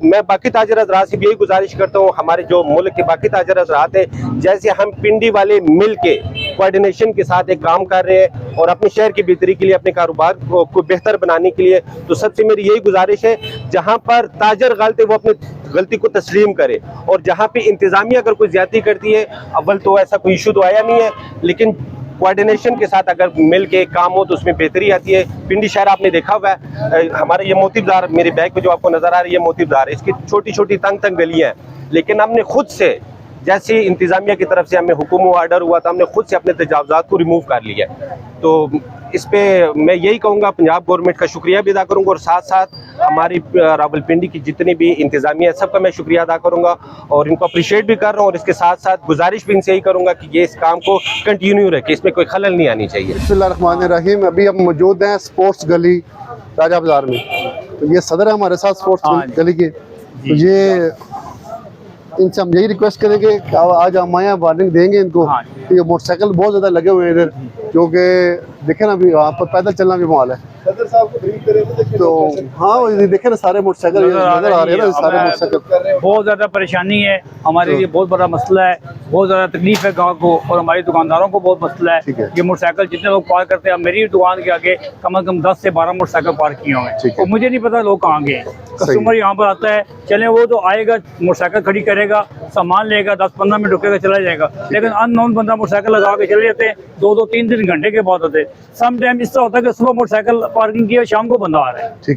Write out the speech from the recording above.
मैं बाकी ताजर हज़रात से भी यही गुजारिश करता हूँ, हमारे जो मुल्क के बाकी ताजर हज़रात हैं, जैसे हम पिंडी वाले मिल के कोऑर्डिनेशन के साथ एक काम कर रहे हैं और अपने शहर की बेहतरी के लिए, अपने कारोबार को बेहतर बनाने के लिए, तो सबसे मेरी यही गुजारिश है, जहाँ पर ताजर गलत है वो अपने गलती को तस्लीम करे, और जहाँ पे इंतजामिया अगर कोई ज्यादती करती है, अव्वल तो ऐसा कोई इशू तो आया नहीं है, लेकिन कोऑर्डिनेशन के साथ अगर मिल के काम हो तो उसमें बेहतरी आती है। पिंडी शहर आपने देखा हुआ है, हमारे ये मोतीबाजार, मेरे बैग में जो आपको नजर आ रही है मोतीबाजार, इसकी छोटी छोटी तंग तंग गलियां हैं, लेकिन हमने खुद से, जैसे इंतजामिया की तरफ से हमें हुक्म ऑर्डर हुआ था, हमने खुद से अपने तजावुज़ात को रिमूव कर लिया। तो इस पे मैं यही कहूँगा, पंजाब गवर्नमेंट का शुक्रिया भी अदा करूँगा, और साथ साथ हमारी रावलपिंडी की जितनी भी इंतजामिया है सबका मैं शुक्रिया अदा करूँगा और इनको अप्रिशिएट भी कर रहा हूँ, और इसके साथ साथ गुजारिश भी इनसे यही करूँगा कि ये इस काम को कंटिन्यू रखे, इसमें कोई खलल नहीं आनी चाहिए। बिस्मिल्लाहिर्रहमानिर्रहीम। अभी हम मौजूद हैं स्पोर्ट्स गली राजा बाजार में, तो ये सदर है हमारे साथ स्पोर्ट्स गली के। तो ये इनसे हम यही रिक्वेस्ट करेंगे कि आज हम आए वार्निंग देंगे इनको। ये मोटरसाइकिल बहुत ज़्यादा लगे हुए हैं इधर, क्योंकि देखे ना अभी वहाँ पर पैदल चलना भी माल है। सदर साहब को ब्रीफ करें तो हाँ, वो देखे ना सारे मोटरसाइकिल नजर आ रहे हैं ना, सारे मोटरसाइकिल। बहुत ज़्यादा परेशानी है हमारे लिए, बहुत बड़ा मसला है, बहुत ज़्यादा तकलीफ है गाँव को और हमारी दुकानदारों को बहुत मसला है। ये मोटरसाइकिल जितने लोग पार्क करते हैं, मेरी दुकान के आगे कम से कम 10 से 12 मोटरसाइकिल पार्क किए हुए हैं, और मुझे नहीं पता लोग कहाँ गए। कस्टमर यहाँ पर आता है, चले वो तो आएगा, मोटरसाइकिल खड़ी करेगा, सामान लेगा, 10-15 मिनट रुकेगा, चला जाएगा, लेकिन अननोन बंदा मोटरसाइकिल लगा के चले जाते हैं, 2-3 घंटे के बाद होते हैं। सम टाइम इस तरह होता है कि सुबह मोटरसाइकिल पार्किंग किया, शाम को बंदा आ रहा है।